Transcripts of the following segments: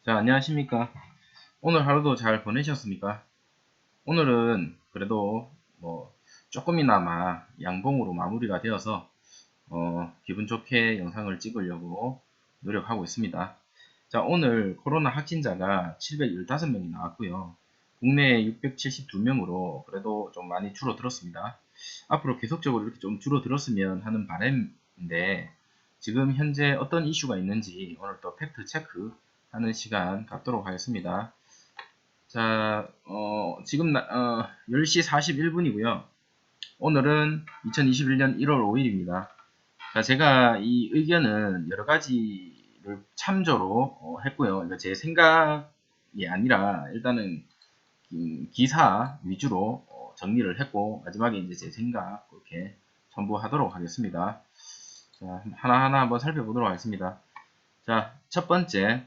자, 안녕하십니까. 오늘 하루도 잘 보내셨습니까? 오늘은 그래도 뭐 조금이나마 양봉으로 마무리가 되어서 기분 좋게 영상을 찍으려고 노력하고 있습니다. 자, 오늘 코로나 확진자가 715명이 나왔고요. 국내에 672명으로 그래도 좀 많이 줄어들었습니다. 앞으로 계속적으로 이렇게 좀 줄어들었으면 하는 바람인데, 지금 현재 어떤 이슈가 있는지 오늘 또 팩트 체크 하는 시간 갖도록 하겠습니다. 자, 지금 10시 41분이고요. 오늘은 2021년 1월 5일입니다. 자, 제가 이 의견은 여러 가지를 참조로 했고요. 그러니까 제 생각이 아니라 일단은 기사 위주로 정리를 했고, 마지막에 이제 제 생각 그렇게 첨부하도록 하겠습니다. 자, 하나하나 한번 살펴보도록 하겠습니다. 자, 첫 번째,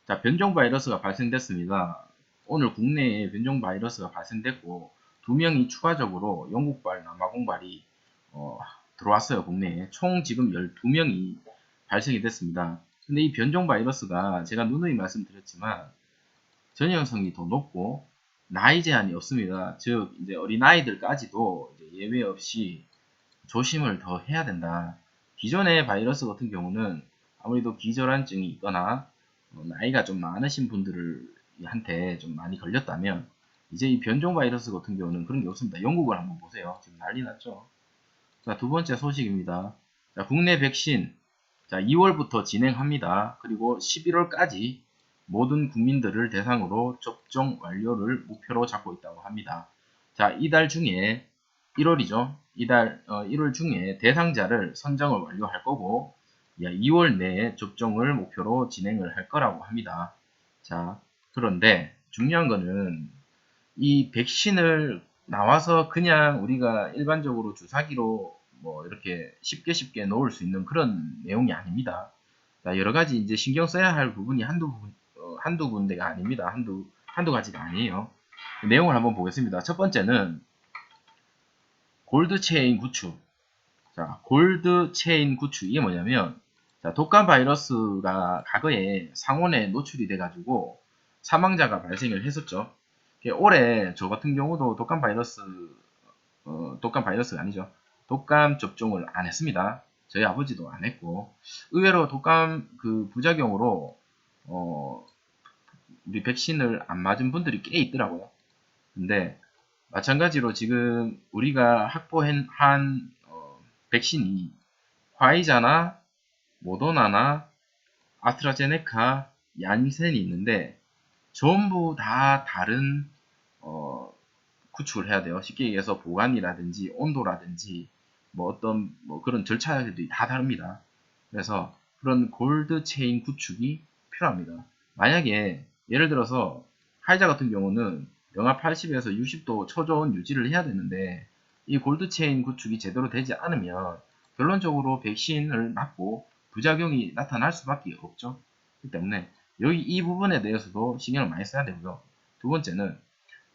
자, 변종 바이러스가 발생됐습니다. 오늘 국내에 변종 바이러스가 발생됐고, 2명이 추가적으로 영국발, 남아공발이 들어왔어요, 국내에. 총 지금 12명이 발생이 됐습니다. 근데 이 변종 바이러스가 제가 누누이 말씀드렸지만 전염성이 더 높고 나이 제한이 없습니다. 즉 이제 어린아이들까지도 이제 예외 없이 조심을 더 해야 된다. 기존의 바이러스 같은 경우는 아무래도 기저란증이 있거나 나이가 좀 많으신 분들한테 좀 많이 걸렸다면, 이제 이 변종 바이러스 같은 경우는 그런 게 없습니다. 영국을 한번 보세요. 지금 난리 났죠. 자, 두 번째 소식입니다. 자, 국내 백신, 자, 2월부터 진행합니다. 그리고 11월까지 모든 국민들을 대상으로 접종 완료를 목표로 잡고 있다고 합니다. 자, 이달 중에 1월이죠. 1월 중에 대상자를 선정을 완료할 거고, 2월 내에 접종을 목표로 진행을 할 거라고 합니다. 자, 그런데 중요한 거는 이 백신을 나와서 그냥 우리가 일반적으로 주사기로 뭐 이렇게 쉽게 놓을 수 있는 그런 내용이 아닙니다. 여러 가지 이제 신경 써야 할 부분이 한두 군데가 아닙니다. 한두 가지가 아니에요. 내용을 한번 보겠습니다. 첫 번째는 골드 체인 구축. 자, 골드 체인 구축. 이게 뭐냐면, 자, 독감 바이러스가 과거에 상온에 노출이 돼가지고 사망자가 발생을 했었죠. 올해 저 같은 경우도 독감 바이러스가 아니죠. 독감 접종을 안 했습니다. 저희 아버지도 안 했고, 의외로 독감 그 부작용으로, 우리 백신을 안 맞은 분들이 꽤 있더라고요. 근데, 마찬가지로 지금 우리가 확보한 백신이 화이자나 모더나나 아스트라제네카, 얀센이 있는데 전부 다 다른 구축을 해야 돼요. 쉽게 얘기해서 보관이라든지 온도라든지 뭐 어떤 뭐 그런 절차들이 다 다릅니다. 그래서 그런 골드 체인 구축이 필요합니다. 만약에 예를 들어서 화이자 같은 경우는 영하 80에서 60도 초저온 유지를 해야 되는데, 이 골드 체인 구축이 제대로 되지 않으면 결론적으로 백신을 맞고 부작용이 나타날 수밖에 없죠. 그렇기 때문에 여기 이 부분에 대해서도 신경을 많이 써야 되고요. 두 번째는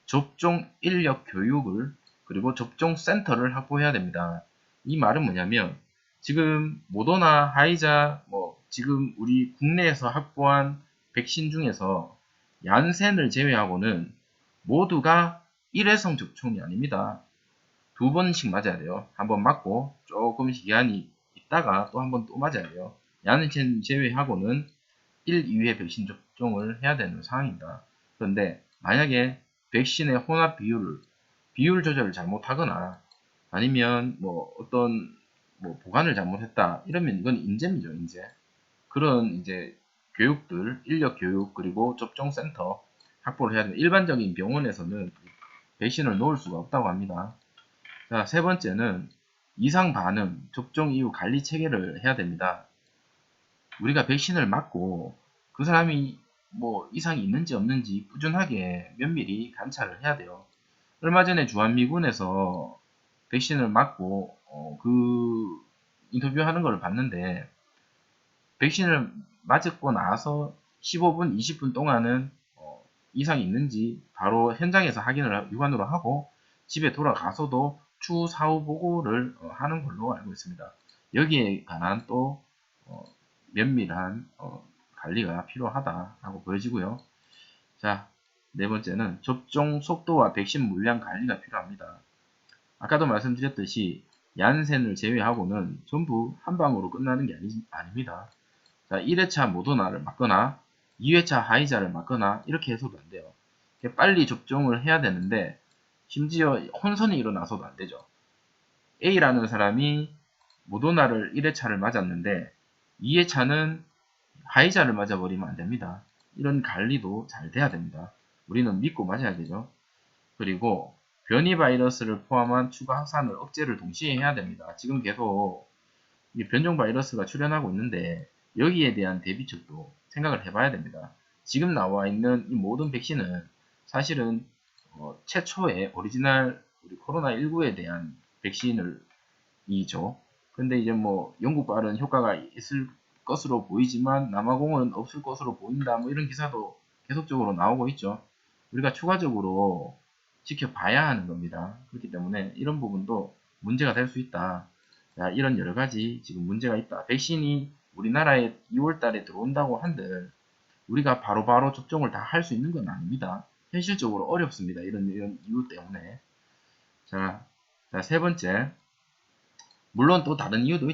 접종 인력 교육을, 그리고 접종 센터를 확보해야 됩니다. 이 말은 뭐냐면, 지금 모더나, 화이자, 뭐 지금 우리 국내에서 확보한 백신 중에서 얀센을 제외하고는 모두가 일회성 접종이 아닙니다. 두 번씩 맞아야 돼요. 한 번 맞고 조금씩 기한이 있다가 또 한 번 또 맞아야 돼요. 얀센 제외하고는 1, 2회 백신 접종을 해야 되는 상황입니다. 그런데 만약에 백신의 혼합 비율 조절을 잘못하거나 아니면 뭐 어떤 뭐 보관을 잘못했다 이러면 이건 인재입니다. 인재. 그런 이제 교육들, 인력 교육, 그리고 접종 센터 확보를 해야 됩니다. 일반적인 병원에서는 백신을 놓을 수가 없다고 합니다. 자, 세 번째는 이상 반응, 접종 이후 관리 체계를 해야 됩니다. 우리가 백신을 맞고 그 사람이 뭐 이상이 있는지 없는지 꾸준하게 면밀히 관찰을 해야 돼요. 얼마 전에 주한미군에서 백신을 맞고 그 인터뷰하는 걸 봤는데, 백신을 맞고 나서 15분, 20분 동안은 이상이 있는지 바로 현장에서 확인을 육안으로 하고 집에 돌아가서도 추후 사후 보고를 하는 걸로 알고 있습니다. 여기에 관한 또 면밀한 관리가 필요하다라고 보여지고요. 자, 네 번째는 접종 속도와 백신 물량 관리가 필요합니다. 아까도 말씀드렸듯이 얀센을 제외하고는 전부 한 방으로 끝나는 게 아닙니다. 자, 1회차 모더나를 맞거나 2회차 화이자를 맞거나 이렇게 해서도 안 돼요. 빨리 접종을 해야 되는데 심지어 혼선이 일어나서도 안 되죠. A라는 사람이 모더나를 1회차를 맞았는데 2회차는 화이자를 맞아버리면 안 됩니다. 이런 관리도 잘 돼야 됩니다. 우리는 믿고 맞아야 되죠. 그리고 변이 바이러스를 포함한 추가 확산을 억제를 동시에 해야 됩니다. 지금 계속 변종 바이러스가 출현하고 있는데 여기에 대한 대비책도 생각을 해봐야 됩니다. 지금 나와 있는 이 모든 백신은 사실은 최초의 오리지널 우리 코로나19에 대한 백신을 이죠. 근데 이제 뭐 영국발은 효과가 있을 것으로 보이지만 남아공은 없을 것으로 보인다. 뭐 이런 기사도 계속적으로 나오고 있죠. 우리가 추가적으로 지켜봐야 하는 겁니다. 그렇기 때문에 이런 부분도 문제가 될 수 있다. 자, 이런 여러 가지 지금 문제가 있다. 백신이 우리나라에 2월 달에 들어온다고 한들 우리가 바로바로 접종을 다 할 수 있는 건 아닙니다. 현실적으로 어렵습니다. 이런 이유 때문에. 자, 세 번째. 물론 또 다른 이유도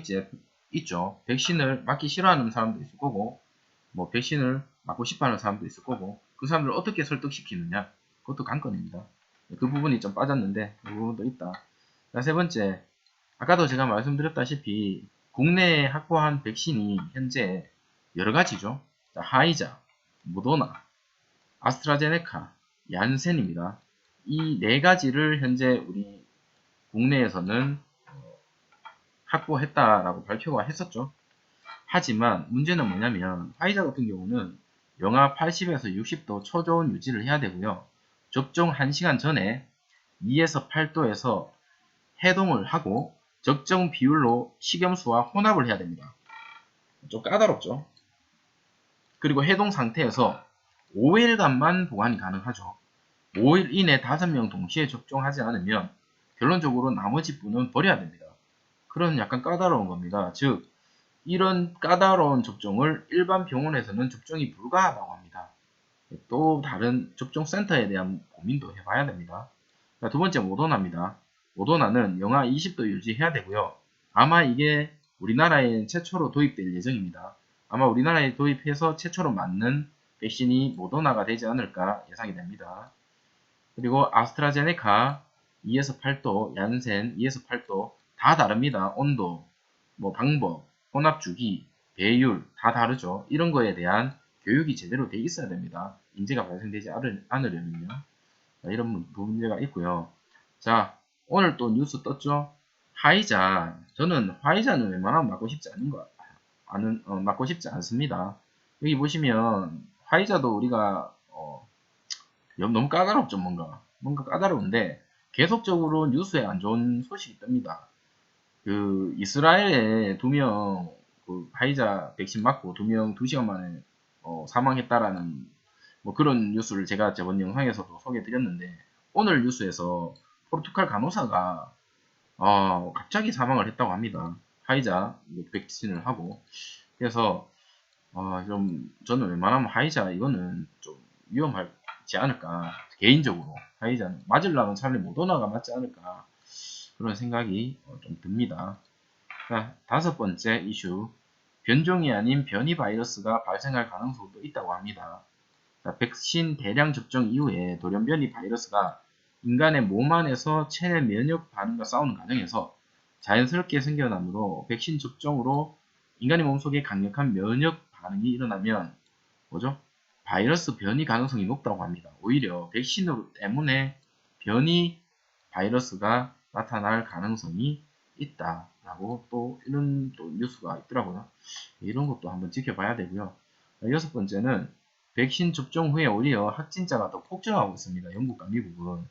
있죠. 백신을 맞기 싫어하는 사람도 있을 거고, 뭐 백신을 맞고 싶어 하는 사람도 있을 거고, 그 사람들을 어떻게 설득시키느냐. 그것도 관건입니다. 그 부분이 좀 빠졌는데, 그 부분도 있다. 자, 세 번째. 아까도 제가 말씀드렸다시피, 국내에 확보한 백신이 현재 여러 가지죠. 자, 화이자, 모더나, 아스트라제네카, 얀센입니다. 이 네 가지를 현재 우리 국내에서는 확보했다라고 발표가 했었죠. 하지만 문제는 뭐냐면 화이자 같은 경우는 영하 80에서 60도 초저온 유지를 해야 되고요. 접종 1시간 전에 2에서 8도에서 해동을 하고 적정 비율로 식염수와 혼합을 해야 됩니다. 좀 까다롭죠. 그리고 해동 상태에서 5일간만 보관이 가능하죠. 5일 이내 5명 동시에 접종하지 않으면 결론적으로 나머지 분은 버려야 됩니다. 그런 약간 까다로운 겁니다. 즉 이런 까다로운 접종을 일반 병원에서는 접종이 불가하다고 합니다. 또 다른 접종센터에 대한 고민도 해봐야 됩니다. 두 번째 모더나입니다. 모더나는 영하 20도 유지해야 되고요. 아마 이게 우리나라에 최초로 도입될 예정입니다. 아마 우리나라에 도입해서 최초로 맞는 백신이 모더나가 되지 않을까 예상이 됩니다. 그리고 아스트라제네카 2에서 8도, 얀센 2에서 8도 다 다릅니다. 온도, 뭐 방법, 혼합 주기, 배율 다 다르죠. 이런 거에 대한 교육이 제대로 돼 있어야 됩니다. 인재가 발생되지 않으려면요. 이런 문제가 있고요. 자, 오늘 또 뉴스 떴죠? 화이자. 저는 화이자는 웬만하면 맞고 싶지 않습니다. 여기 보시면 화이자도 우리가 너무 까다롭죠, 뭔가 까다로운데 계속적으로 뉴스에 안 좋은 소식이 뜹니다. 그 이스라엘에 2명 그 화이자 백신 맞고 2명 2시간 만에 사망했다라는 뭐 그런 뉴스를 제가 저번 영상에서도 소개해드렸는데 오늘 뉴스에서 포르투갈 간호사가 갑자기 사망을 했다고 합니다. 화이자 백신을 하고 그래서 좀 저는 웬만하면 화이자 이거는 좀 위험하지 않을까 개인적으로 화이자는 맞으려면 차라리 모더나가 맞지 않을까 그런 생각이 좀 듭니다. 자, 5번째 이슈 변종이 아닌 변이 바이러스가 발생할 가능성도 있다고 합니다. 자, 백신 대량 접종 이후에 돌연변이 바이러스가 인간의 몸 안에서 체내 면역 반응과 싸우는 과정에서 자연스럽게 생겨나므로 백신 접종으로 인간의 몸속에 강력한 면역 반응이 일어나면 뭐죠? 바이러스 변이 가능성이 높다고 합니다. 오히려 백신 때문에 변이 바이러스가 나타날 가능성이 있다라고 또 이런 또 뉴스가 있더라고요. 이런 것도 한번 지켜봐야 되고요. 6번째는 백신 접종 후에 오히려 확진자가 더 폭증하고 있습니다. 영국과 미국은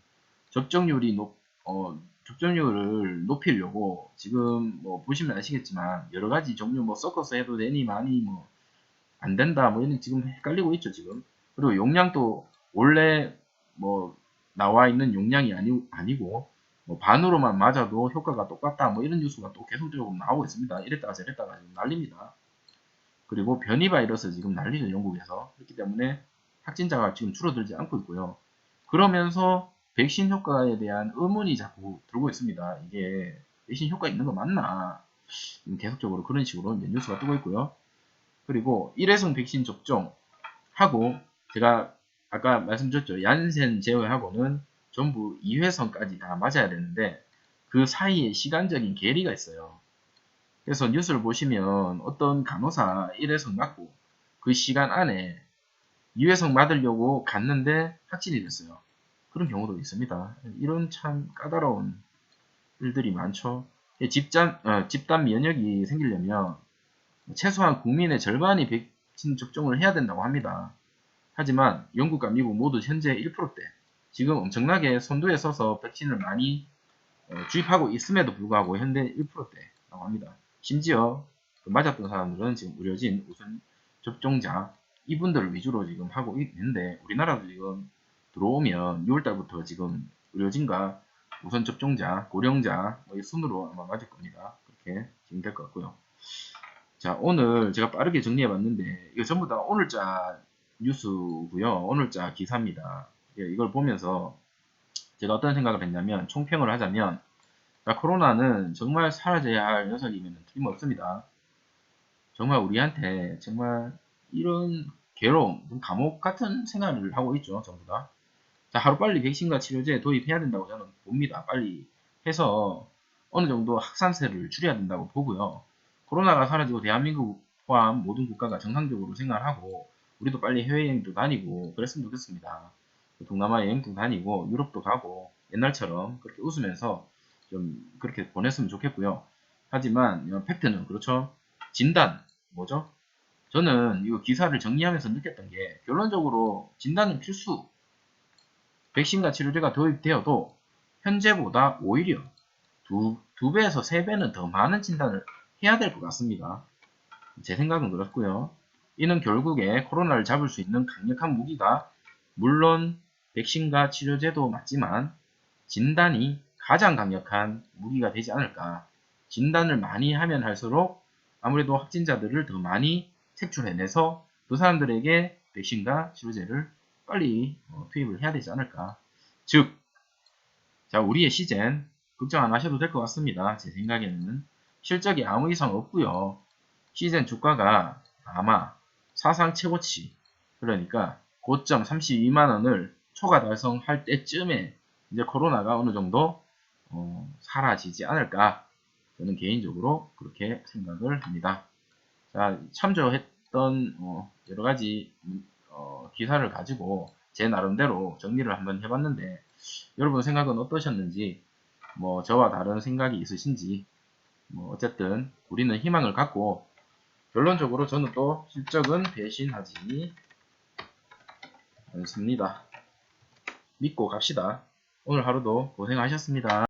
접종률을 높이려고 지금 뭐 보시면 아시겠지만 여러 가지 종류 뭐 섞어서 해도 되니 많이 뭐 안 된다 뭐 이런 지금 헷갈리고 있죠 지금. 그리고 용량도 원래 뭐 나와 있는 용량이 아니고 뭐 반으로만 맞아도 효과가 똑같다 뭐 이런 뉴스가 또 계속적으로 나오고 있습니다. 이랬다가 저랬다가 지금 난립니다. 그리고 변이 바이러스 지금 난리죠, 영국에서. 그렇기 때문에 확진자가 지금 줄어들지 않고 있고요. 그러면서 백신 효과에 대한 의문이 자꾸 들고 있습니다. 이게 백신 효과 있는 거 맞나? 계속적으로 그런 식으로 이제 뉴스가 뜨고 있고요. 그리고 일회성 백신 접종하고 제가 아까 말씀드렸죠. 얀센 제외하고는 전부 2회성까지 다 맞아야 되는데 그 사이에 시간적인 괴리가 있어요. 그래서 뉴스를 보시면 어떤 간호사 1회성 맞고 그 시간 안에 2회성 맞으려고 갔는데 확진이 됐어요. 그런 경우도 있습니다. 이런 참 까다로운 일들이 많죠. 집단 면역이 생기려면 최소한 국민의 절반이 백신 접종을 해야 된다고 합니다. 하지만 영국과 미국 모두 현재 1%대 지금 엄청나게 선두에 서서 백신을 많이 주입하고 있음에도 불구하고 현재 1%대라고 합니다. 심지어 그 맞았던 사람들은 지금 의료진, 우선 접종자 이분들을 위주로 지금 하고 있는데 우리나라도 지금 들어오면 6월달부터 지금 의료진과 우선 접종자, 고령자 이 순으로 아마 맞을 겁니다. 그렇게 지금 될 것 같고요. 자, 오늘 제가 빠르게 정리해 봤는데 이거 전부 다 오늘자 뉴스고요. 오늘자 기사입니다. 이걸 보면서 제가 어떤 생각을 했냐면 총평을 하자면 코로나는 정말 사라져야 할 녀석이면 틀림없습니다. 정말 우리한테 정말 이런 괴로움, 감옥 같은 생활을 하고 있죠. 전부 다. 자, 하루빨리 백신과 치료제 도입해야 된다고 저는 봅니다. 빨리 해서 어느 정도 확산세를 줄여야 된다고 보고요. 코로나가 사라지고 대한민국 포함 모든 국가가 정상적으로 생활하고 우리도 빨리 해외여행도 다니고 그랬으면 좋겠습니다. 동남아 여행도 다니고 유럽도 가고 옛날처럼 그렇게 웃으면서 좀 그렇게 보냈으면 좋겠고요. 하지만 팩트는 그렇죠. 진단 뭐죠? 저는 이거 기사를 정리하면서 느꼈던 게 결론적으로 진단은 필수. 백신과 치료제가 도입되어도 현재보다 오히려 두 배에서 세 배는 더 많은 진단을 해야 될 것 같습니다. 제 생각은 그렇고요. 이는 결국에 코로나를 잡을 수 있는 강력한 무기가 물론 백신과 치료제도 맞지만 진단이 가장 강력한 무기가 되지 않을까. 진단을 많이 하면 할수록 아무래도 확진자들을 더 많이 색출해내서 그 사람들에게 백신과 치료제를 빨리 투입을 해야 되지 않을까. 즉, 자, 우리의 시젠 걱정 안 하셔도 될 것 같습니다. 제 생각에는 실적이 아무 이상 없고요. 시젠 주가가 아마 사상 최고치, 그러니까 고점 32만원을 초과 달성할 때쯤에 이제 코로나가 어느 정도 사라지지 않을까. 저는 개인적으로 그렇게 생각을 합니다. 자, 참조했던 여러 가지 기사를 가지고 제 나름대로 정리를 한번 해봤는데 여러분 생각은 어떠셨는지 저와 다른 생각이 있으신지 어쨌든 우리는 희망을 갖고 결론적으로 저는 또 실적은 배신하지 않습니다. 믿고 갑시다. 오늘 하루도 고생하셨습니다.